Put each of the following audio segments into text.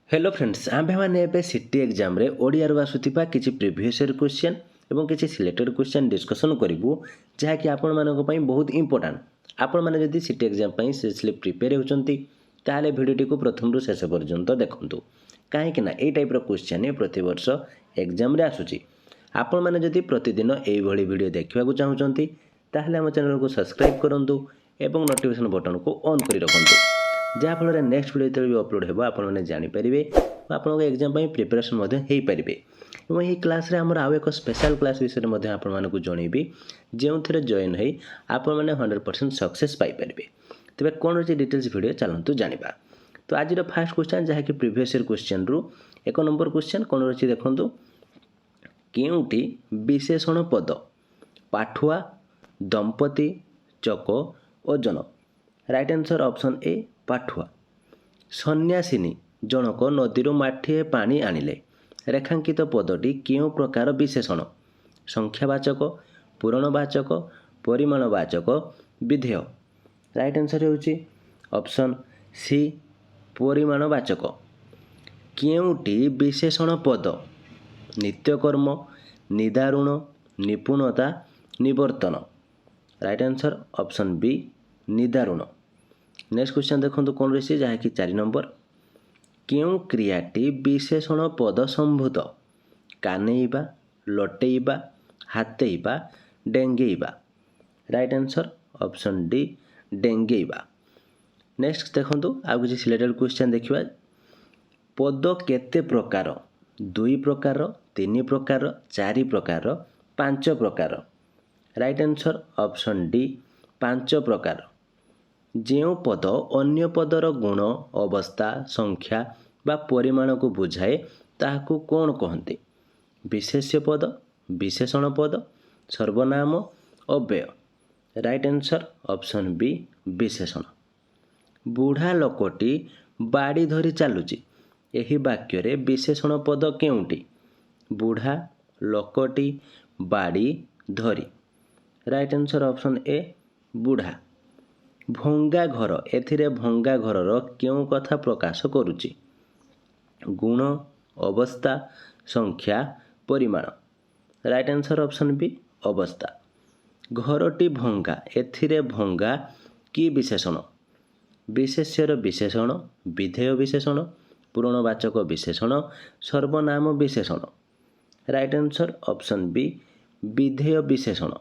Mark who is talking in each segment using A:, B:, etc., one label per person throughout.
A: Hello friends आम्भेମାନେ ଏବେ city ଏକ୍ଜାମରେ ଓଡ଼ିଆରୁ ଆସୁଥିବା କିଛି ପ୍ରିଭିୟସ୍ ଇୟର୍ କ୍ୱେଶ୍ଚନ୍ ଏବଂ କିଛି ସିଲେକ୍ଟେଡ୍ କ୍ୱେଶ୍ଚନ୍ ଡିସ୍କସନ୍ କରିବୁ ଯାହାକି ଆପଣମାନଙ୍କ ପାଇଁ ବହୁତ ଇମ୍ପୋର୍ଟାଣ୍ଟ। ଆପଣମାନେ ଯଦି ସିଟି ଏକ୍ଜାମ ପାଇଁ ସିରିୟସଲି ପ୍ରିପେୟାର ହେଉଛନ୍ତି ତାହେଲେ ଭିଡ଼ିଓଟିକୁ ପ୍ରଥମରୁ ଶେଷ ପର୍ଯ୍ୟନ୍ତ ଦେଖନ୍ତୁ, କାହିଁକି ନା ଏଇ ଟାଇପ୍ର କ୍ୱେଶ୍ଚନ୍ ପ୍ରତିବର୍ଷ ଏକ୍ଜାମରେ ଆସୁଛି। ଆପଣମାନେ ଯଦି ପ୍ରତିଦିନ ଏଇଭଳି ଭିଡ଼ିଓ ଦେଖିବାକୁ ଚାହୁଁଛନ୍ତି ତାହେଲେ ଆମ ଚ୍ୟାନେଲକୁ ସବସ୍କ୍ରାଇବ୍ କରନ୍ତୁ ଏବଂ ନୋଟିଫିକେସନ୍ ବଟନ୍କୁ ଅନ୍ କରି ରଖନ୍ତୁ, ଯାହାଫଳରେ ନେକ୍ସଟ ଭିଡ଼ିଓ ଯେତେବେଳେ ବି ଅପଲୋଡ଼ ହେବ ଆପଣମାନେ ଜାଣିପାରିବେ ବା ଆପଣଙ୍କ ଏକ୍ଜାମ ପାଇଁ ପ୍ରିପାରେସନ୍ ମଧ୍ୟ ହୋଇପାରିବେ। ଏବଂ ଏହି କ୍ଲାସ୍ରେ ଆମର ଆଉ ଏକ ସ୍ପେଶାଲ୍ କ୍ଲାସ୍ ବିଷୟରେ ମଧ୍ୟ ଆପଣମାନଙ୍କୁ ଜଣାଇବି, ଯେଉଁଥିରେ ଜଏନ୍ ହୋଇ ଆପଣମାନେ 100% ସକ୍ସେସ୍ ପାଇପାରିବେ। ତେବେ କ'ଣ ରହିଛି ଡିଟେଲ୍ସ ଭିଡ଼ିଓ ଚାଲନ୍ତୁ ଜାଣିବା। ତ ଆଜିର ଫାର୍ଷ୍ଟ କ୍ୱେଶ୍ଚନ୍ ଯାହାକି ପ୍ରିଭିୟସ୍ ଇୟର୍ କ୍ୱେଶ୍ଚନ୍ରୁ 1 ନମ୍ବର କ୍ୱେଶ୍ଚନ୍ କ'ଣ ରହିଛି ଦେଖନ୍ତୁ। କେଉଁଟି ବିଶେଷଣ ପଦ ପାଠୁଆ, ଦମ୍ପତି, ଚକ, ଓଜନ? ରାଇଟ୍ ଆନ୍ସର୍ ଅପସନ୍ ଏ ପାଠୁଆ। ସନ୍ନ୍ୟାସିନୀ ଜଣକ ନଦୀରୁ ମାଠିଏ ପାଣି ଆଣିଲେ। ରେଖାଙ୍କିତ ପଦଟି କେଉଁ ପ୍ରକାର ବିଶେଷଣ? ସଂଖ୍ୟାବାଚକ, ପୂରଣବାଚକ, ପରିମାଣବାଚକ, ବିଧେୟ? ରାଇଟ୍ ଆନ୍ସର୍ ହେଉଛି ଅପସନ୍ ସି ପରିମାଣବାଚକ। କେଉଁଟି ବିଶେଷଣ ପଦ ନିତ୍ୟକର୍ମ, ନିଦାରୁଣ, ନିପୁଣତା, ନିବର୍ତ୍ତନ? ରାଇଟ୍ ଆନ୍ସର୍ ଅପସନ୍ ବି ନିଦାରୁଣ। ନେକ୍ସଟ କ୍ୱେଶ୍ଚନ୍ ଦେଖନ୍ତୁ କ'ଣ ରହିଛି ଯାହାକି 4 ନମ୍ବର। କେଉଁ କ୍ରିୟାଟି ବିଶେଷଣ ପଦ ସମ୍ଭୂତ? କାନେଇବା, ଲଟେଇବା, ହାତେଇବା, ଡେଙ୍ଗେଇବା? ରାଇଟ୍ ଆନ୍ସର୍ ଅପସନ୍ ଡି ଡେଙ୍ଗେଇବା। ନେକ୍ସଟ ଦେଖନ୍ତୁ ଆଉ କିଛି ସିଲେକ୍ଟେଡ୍ କ୍ୱେଶ୍ଚନ୍ ଦେଖିବା। ପଦ କେତେ ପ୍ରକାର? 2 ପ୍ରକାର, 3 ପ୍ରକାର, 4 ପ୍ରକାର, 5 ପ୍ରକାର? ରାଇଟ୍ ଆନ୍ସର୍ ଅପସନ୍ ଡି 5 ପ୍ରକାର। ଯେଉଁ ପଦ ଅନ୍ୟ ପଦର ଗୁଣ, ଅବସ୍ଥା, ସଂଖ୍ୟା ବା ପରିମାଣକୁ ବୁଝାଏ ତାହାକୁ କ'ଣ କହନ୍ତି? ବିଶେଷ୍ୟ ପଦ, ବିଶେଷଣ ପଦ, ସର୍ବନାମ, ଅବ୍ୟୟ? ରାଇଟ୍ ଆନ୍ସର୍ ଅପସନ୍ ବି ବିଶେଷଣ। ବୁଢ଼ା ଲୋକଟି ବାଡ଼ି ଧରି ଚାଲୁଛି। ଏହି ବାକ୍ୟରେ ବିଶେଷଣ ପଦ କେଉଁଟି? ବୁଢ଼ା, ଲୋକଟି, ବାଡ଼ି, ଧରି? ରାଇଟ୍ ଆନ୍ସର୍ ଅପସନ୍ ଏ ବୁଢ଼ା। ଭଙ୍ଗା ଘର, ଏଥିରେ ଭଙ୍ଗା ଘରର କେଉଁ କଥା ପ୍ରକାଶ କରୁଛି? ଗୁଣ, ଅବସ୍ଥା, ସଂଖ୍ୟା, ପରିମାଣ? ରାଇଟ୍ ଆନ୍ସର୍ ଅପସନ୍ ବି ଅବସ୍ଥା। ଘରଟି ଭଙ୍ଗା, ଏଥିରେ ଭଙ୍ଗା କି ବିଶେଷଣ? ବିଶେଷ୍ୟର ବିଶେଷଣ, ବିଧେୟ ବିଶେଷଣ, ପୂରଣବାଚକ ବିଶେଷଣ, ସର୍ବନାମ ବିଶେଷଣ? ରାଇଟ୍ ଆନ୍ସର୍ ଅପସନ୍ ବି ବିଧେୟ ବିଶେଷଣ।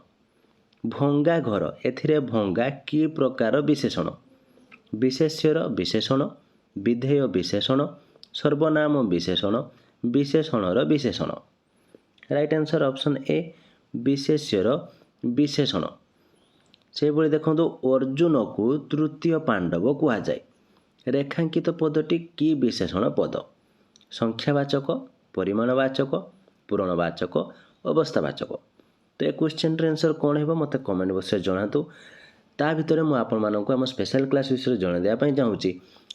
A: ଭଙ୍ଗା ଘର, ଏଥିରେ ଭଙ୍ଗା କି ପ୍ରକାର ବିଶେଷଣ? ବିଶେଷ୍ୟର ବିଶେଷଣ, ବିଧେୟ ବିଶେଷଣ, ସର୍ବନାମ ବିଶେଷଣ, ବିଶେଷଣର ବିଶେଷଣ? ରାଇଟ୍ ଆନ୍ସର୍ ଅପସନ୍ ଏ ବିଶେଷ୍ୟର ବିଶେଷଣ। ସେହିଭଳି ଦେଖନ୍ତୁ ଅର୍ଜୁନକୁ ତୃତୀୟ ପାଣ୍ଡବ କୁହାଯାଏ। ରେଖାଙ୍କିତ ପଦଟି କି ବିଶେଷଣ ପଦ? ସଂଖ୍ୟାବାଚକ, ପରିମାଣବାଚକ, ପୂରଣବାଚକ, ଅବସ୍ଥାବାଚକ? ତ ଏ କ୍ୱେଶ୍ଚନ୍ର ଆନ୍ସର୍ କ'ଣ ହେବ ମୋତେ କମେଣ୍ଟ ବକ୍ସରେ ଜଣାନ୍ତୁ। ତା ଭିତରେ ମୁଁ ଆପଣମାନଙ୍କୁ ଆମ ସ୍ପେଶାଲ୍ କ୍ଲାସ୍ ବିଷୟରେ ଜଣାଇ ଦେବା ପାଇଁ ଚାହୁଁଛି।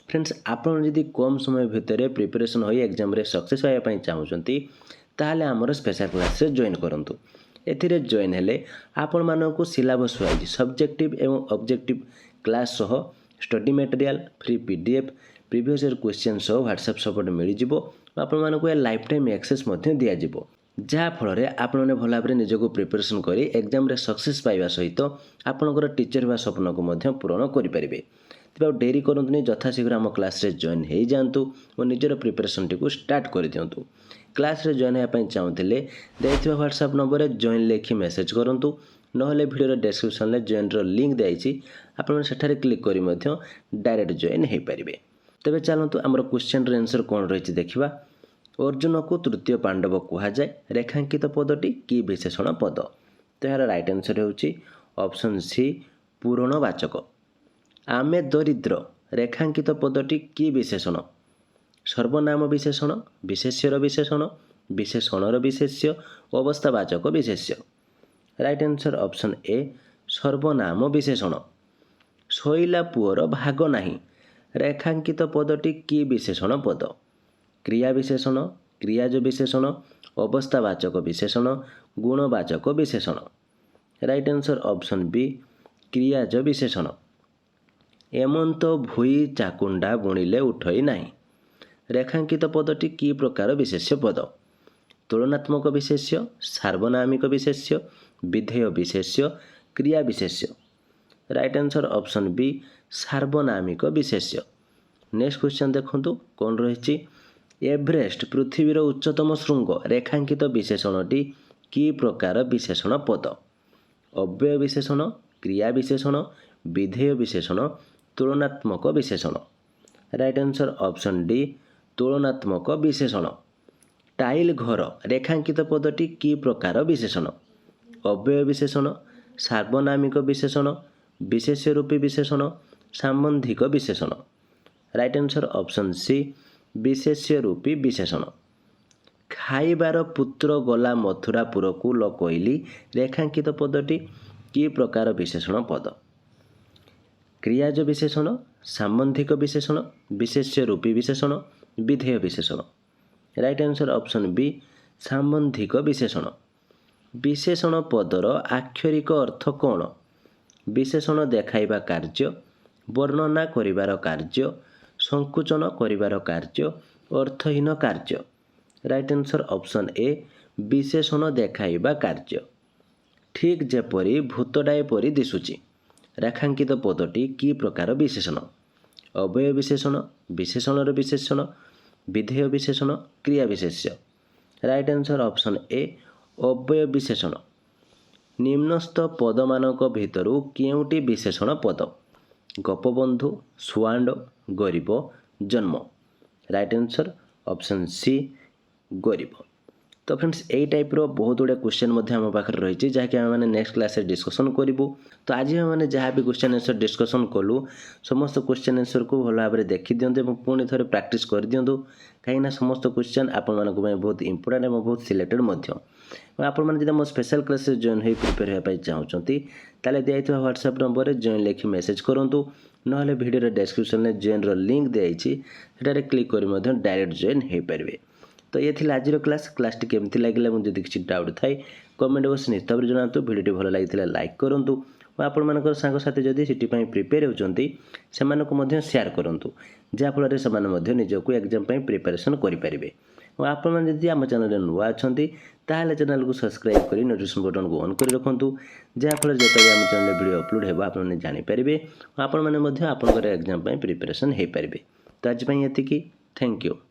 A: ଫ୍ରେଣ୍ଡସ୍, ଆପଣ ଯଦି କମ୍ ସମୟ ଭିତରେ ପ୍ରିପାରେସନ୍ ହୋଇ ଏକ୍ଜାମରେ ସକ୍ସେସ୍ ପାଇବା ପାଇଁ ଚାହୁଁଛନ୍ତି ତାହେଲେ ଆମର ସ୍ପେଶାଲ୍ କ୍ଲାସ୍ରେ ଜଏନ୍ କରନ୍ତୁ। ଏଥିରେ ଜଏନ୍ ହେଲେ ଆପଣମାନଙ୍କୁ ସିଲାବସ୍ ୱାଇଜ୍ ସବଜେକ୍ଟିଭ୍ ଏବଂ ଅବଜେକ୍ଟିଭ୍ କ୍ଲାସ୍ ସହ study material, free PDF, previous year question ସହ ହ୍ୱାଟ୍ସଆପ୍ ସପୋର୍ଟ ମିଳିଯିବ। ଆପଣମାନଙ୍କୁ ଏ ଲାଇଫ୍ ଟାଇମ୍ ଆକ୍ସେସ୍ ମଧ୍ୟ ଦିଆଯିବ, ଯାହାଫଳରେ ଆପଣମାନେ ଭଲ ଭାବରେ ନିଜକୁ ପ୍ରିପାରେସନ୍ କରି ଏକ୍ଜାମରେ ସକ୍ସେସ୍ ପାଇବା ସହିତ ଆପଣଙ୍କର ଟିଚର୍ ହେବା ସ୍ୱପ୍ନକୁ ମଧ୍ୟ ପୂରଣ କରିପାରିବେ। ତେବେ ଆଉ ଡେରି କରନ୍ତୁନି, ଯଥାଶୀଘ୍ର ଆମ କ୍ଲାସ୍ରେ ଜଏନ୍ ହୋଇଯାଆନ୍ତୁ ଓ ନିଜର ପ୍ରିପାରେସନ୍ଟିକୁ ଷ୍ଟାର୍ଟ କରିଦିଅନ୍ତୁ। କ୍ଲାସ୍ରେ ଜଏନ୍ ହେବା ପାଇଁ ଚାହୁଁଥିଲେ ଦେଇଥିବା ହ୍ୱାଟ୍ସଆପ୍ ନମ୍ବରରେ ଜଏନ୍ ଲେଖି ମେସେଜ୍ କରନ୍ତୁ, ନହେଲେ ଭିଡ଼ିଓର ଡେସ୍କ୍ରିପସନ୍ରେ ଜଏନ୍ର ଲିଙ୍କ୍ ଦିଆଯାଇଛି, ଆପଣମାନେ ସେଠାରେ କ୍ଲିକ୍ କରି ମଧ୍ୟ ଡାଇରେକ୍ଟ ଜଏନ୍ ହୋଇପାରିବେ। ତେବେ ଚାଲନ୍ତୁ ଆମର କ୍ୱେଶ୍ଚନ୍ର ଆନ୍ସର୍ କ'ଣ ରହିଛି ଦେଖିବା। ଅର୍ଜୁନକୁ ତୃତୀୟ ପାଣ୍ଡବ କୁହାଯାଏ। ରେଖାଙ୍କିତ ପଦଟି କି ବିଶେଷଣ ପଦ? ତ ଏହାର ରାଇଟ୍ ଆନ୍ସର୍ ହେଉଛି ଅପସନ୍ ସି ପୂରଣବାଚକ। ଆମେ ଦରିଦ୍ର, ରେଖାଙ୍କିତ ପଦଟି କି ବିଶେଷଣ? ସର୍ବନାମ ବିଶେଷଣ, ବିଶେଷ୍ୟର ବିଶେଷଣ, ବିଶେଷଣର ବିଶେଷ୍ୟ, ଅବସ୍ଥାବାଚକ ବିଶେଷ୍ୟ? ରାଇଟ୍ ଆନ୍ସର୍ ଅପସନ୍ ଏ ସର୍ବନାମ ବିଶେଷଣ। ଶୋଇଲା ପୁଅର ଭାଗ ନାହିଁ। ରେଖାଙ୍କିତ ପଦଟି କି ବିଶେଷଣ ପଦ? କ୍ରିୟା ବିଶେଷଣ, କ୍ରିୟାଜ ବିଶେଷଣ, ଅବସ୍ଥାବାଚକ ବିଶେଷଣ, ଗୁଣବାଚକ ବିଶେଷଣ? ରାଇଟ୍ ଆନ୍ସର୍ ଅପସନ୍ ବି କ୍ରିୟାଜ ବିଶେଷଣ। ଏମନ୍ତ ଭୂଇ ଚାକୁଣ୍ଡା ବୁଣିଲେ ଉଠଇ ନାହିଁ। ରେଖାଙ୍କିତ ପଦଟି କି ପ୍ରକାର ବିଶେଷ୍ୟ ପଦ? ତୁଳନାତ୍ମକ ବିଶେଷ୍ୟ, ସାର୍ବନାମିକ ବିଶେଷ୍ୟ, ବିଧେୟ ବିଶେଷ୍ୟ, କ୍ରିୟା ବିଶେଷ୍ୟ। ରାଇଟ୍ ଆନ୍ସର୍ ଅପସନ୍ ବି ସାର୍ବନାମିକ ବିଶେଷ୍ୟ। ନେକ୍ସଟ କ୍ୱେଶ୍ଚନ୍ ଦେଖନ୍ତୁ କ'ଣ ରହିଛି। ଏଭରେଷ୍ଟ ପୃଥିବୀର ଉଚ୍ଚତମ ଶୃଙ୍ଗ ରେଖାଙ୍କିତ ବିଶେଷଣଟି କି ପ୍ରକାର ବିଶେଷଣ ପଦ? ଅବ୍ୟୟ ବିଶେଷଣ, କ୍ରିୟା ବିଶେଷଣ, ବିଧେୟ ବିଶେଷଣ, ତୁଳନାତ୍ମକ ବିଶେଷଣ। ରାଇଟ୍ ଆନ୍ସର୍ ଅପସନ୍ ଡି ତୁଳନାତ୍ମକ ବିଶେଷଣ। ଟାଇଲ୍ ଘର ରେଖାଙ୍କିତ ପଦଟି କି ପ୍ରକାର ବିଶେଷଣ? ଅବ୍ୟୟ ବିଶେଷଣ, ସାର୍ବନାମିକ ବିଶେଷଣ, ବିଶେଷ୍ୟ ରୂପୀ ବିଶେଷଣ, ସାମ୍ବନ୍ଧିକ ବିଶେଷଣ। ରାଇଟ୍ ଆନ୍ସର୍ ଅପସନ୍ ସି ବିଶେଷ୍ୟ ରୂପୀ ବିଶେଷଣ। ଖାଇବାର ପୁତ୍ର ଗଲା ମଥୁରାପୁରକୁ ଲ କହିଲି ରେଖାଙ୍କିତ ପଦଟି କି ପ୍ରକାର ବିଶେଷଣ ପଦ? କ୍ରିୟାଜ ବିଶେଷଣ, ସାମ୍ବନ୍ଧିକ ବିଶେଷଣ, ବିଶେଷ୍ୟ ରୂପୀ ବିଶେଷଣ, ବିଧେୟ ବିଶେଷଣ। ରାଇଟ୍ ଆନ୍ସର୍ ଅପସନ୍ ବି ସାମ୍ବନ୍ଧିକ ବିଶେଷଣ। ବିଶେଷଣ ପଦର ଆକ୍ଷରିକ ଅର୍ଥ କ'ଣ? ବିଶେଷଣ ଦେଖାଇବା କାର୍ଯ୍ୟ, ବର୍ଣ୍ଣନା କରିବାର କାର୍ଯ୍ୟ, ସଂକୁଚନ କରିବାର କାର୍ଯ୍ୟ, ଅର୍ଥହୀନ କାର୍ଯ୍ୟ। ରାଇଟ୍ ଆନ୍ସର୍ ଅପସନ୍ ଏ ବିଶେଷଣ ଦେଖାଇବା କାର୍ଯ୍ୟ। ଠିକ୍ ଯେପରି ଭୂତଟାଏ ପରି ଦିଶୁଛି ରେଖାଙ୍କିତ ପଦଟି କି ପ୍ରକାର ବିଶେଷଣ? ଅବ୍ୟୟ ବିଶେଷଣ, ବିଶେଷଣର ବିଶେଷଣ, ବିଧେୟ ବିଶେଷଣ, କ୍ରିୟା ବିଶେଷ୍ୟ। ରାଇଟ୍ ଆନ୍ସର୍ ଅପସନ୍ ଏ ଅବ୍ୟୟ ବିଶେଷଣ। ନିମ୍ନସ୍ଥ ପଦମାନଙ୍କ ଭିତରୁ କେଉଁଟି ବିଶେଷଣ ପଦ? ଗୋପବନ୍ଧୁ, ସୁଆଣ୍ଡ, ଗରିବ, ଜନ୍ମ। ରାଇଟ୍ ଆନ୍ସର୍ ଅପସନ୍ ସି ଗରିବ। ତ ଫ୍ରେଣ୍ଡସ୍ ଏଇ ଟାଇପ୍ର ବହୁତ ଗୁଡ଼ିଏ କ୍ୱେଶ୍ଚନ୍ ମଧ୍ୟ ଆମ ପାଖରେ ରହିଛି ଯାହାକି ଆମେମାନେ ନେକ୍ସଟ କ୍ଲାସ୍ରେ ଡିସ୍କସନ୍ କରିବୁ। ତ ଆଜି ଆମେମାନେ ଯାହା ବି କ୍ୱେଶ୍ଚନ୍ ଆନ୍ସର୍ ଡିସ୍କସନ୍ କଲୁ ସମସ୍ତ କ୍ୱେଶ୍ଚନ୍ ଆନ୍ସର୍କୁ ଭଲ ଭାବରେ ଦେଖିଦିଅନ୍ତୁ ଏବଂ ପୁଣି ଥରେ ପ୍ରାକ୍ଟିସ୍ କରିଦିଅନ୍ତୁ କାହିଁକିନା ସମସ୍ତ କ୍ୱେଶ୍ଚନ୍ ଆପଣମାନଙ୍କ ପାଇଁ ବହୁତ ଇମ୍ପୋର୍ଟାଣ୍ଟ ଏବଂ ବହୁତ ସିଲେକ୍ଟେଡ଼ ମଧ୍ୟ। ଏବଂ ଆପଣମାନେ ଯଦି ଆମ ସ୍ପେଶାଲ୍ କ୍ଲାସ୍ରେ ଜଏନ୍ ହୋଇ ପ୍ରିପେୟାର ହେବା ପାଇଁ ଚାହୁଁଛନ୍ତି ତାହେଲେ ଦିଆଯାଇଥିବା ହ୍ୱାଟ୍ସଆପ୍ ନମ୍ବରରେ ଜଏନ୍ ଲେଖି ମେସେଜ୍ କରନ୍ତୁ, ନହେଲେ ଭିଡ଼ିଓର ଡେସ୍କ୍ରିପସନ୍ରେ ଜଏନ୍ର ଲିଙ୍କ୍ ଦିଆଯାଇଛି ସେଠାରେ କ୍ଲିକ୍ କରି ମଧ୍ୟ ଡାଇରେକ୍ଟ ଜଏନ୍ ହୋଇପାରିବେ। ତ ଇଏ ଥିଲା ଆଜିର କ୍ଲାସ୍ଟି କେମିତି ଲାଗିଲା ଏବଂ ଯଦି କିଛି ଡାଉଟ୍ ଥାଏ କମେଣ୍ଟ ବକ୍ସ ନିଶ୍ଚିତରେ ଜଣାନ୍ତୁ। ଭିଡ଼ିଓଟି ଭଲ ଲାଗିଥିଲେ ଲାଇକ୍ କରନ୍ତୁ ଓ ଆପଣମାନଙ୍କର ସାଙ୍ଗସାଥି ଯଦି ସିଟି ପାଇଁ ପ୍ରିପେୟାର ହେଉଛନ୍ତି ସେମାନଙ୍କୁ ମଧ୍ୟ ସେୟାର କରନ୍ତୁ ଯାହାଫଳରେ ସେମାନେ ମଧ୍ୟ ନିଜକୁ ଏକ୍ଜାମ୍ ପାଇଁ ପ୍ରିପାରେସନ୍ କରିପାରିବେ। ଓ ଆପଣମାନେ ଯଦି ଆମ ଚ୍ୟାନେଲରେ ନୂଆ ଅଛନ୍ତି ତାହେଲେ ଚ୍ୟାନେଲକୁ ସବସ୍କ୍ରାଇବ୍ କରି ନୋଟିଫିକେସନ୍ ବଟନ୍କୁ ଅନ୍ କରି ରଖନ୍ତୁ ଯାହାଫଳରେ ଯେତେବେଳେ ଆମ ଚ୍ୟାନେଲରେ ଭିଡ଼ିଓ ଅପଲୋଡ଼ ହେବ ଆପଣମାନେ ଜାଣିପାରିବେ ଓ ଆପଣମାନେ ମଧ୍ୟ ଆପଣଙ୍କର ଏକ୍ଜାମ୍ ପାଇଁ ପ୍ରିପାରେସନ୍ ହୋଇପାରିବେ। ତ ଆଜି ପାଇଁ ଏତିକି। Thank you.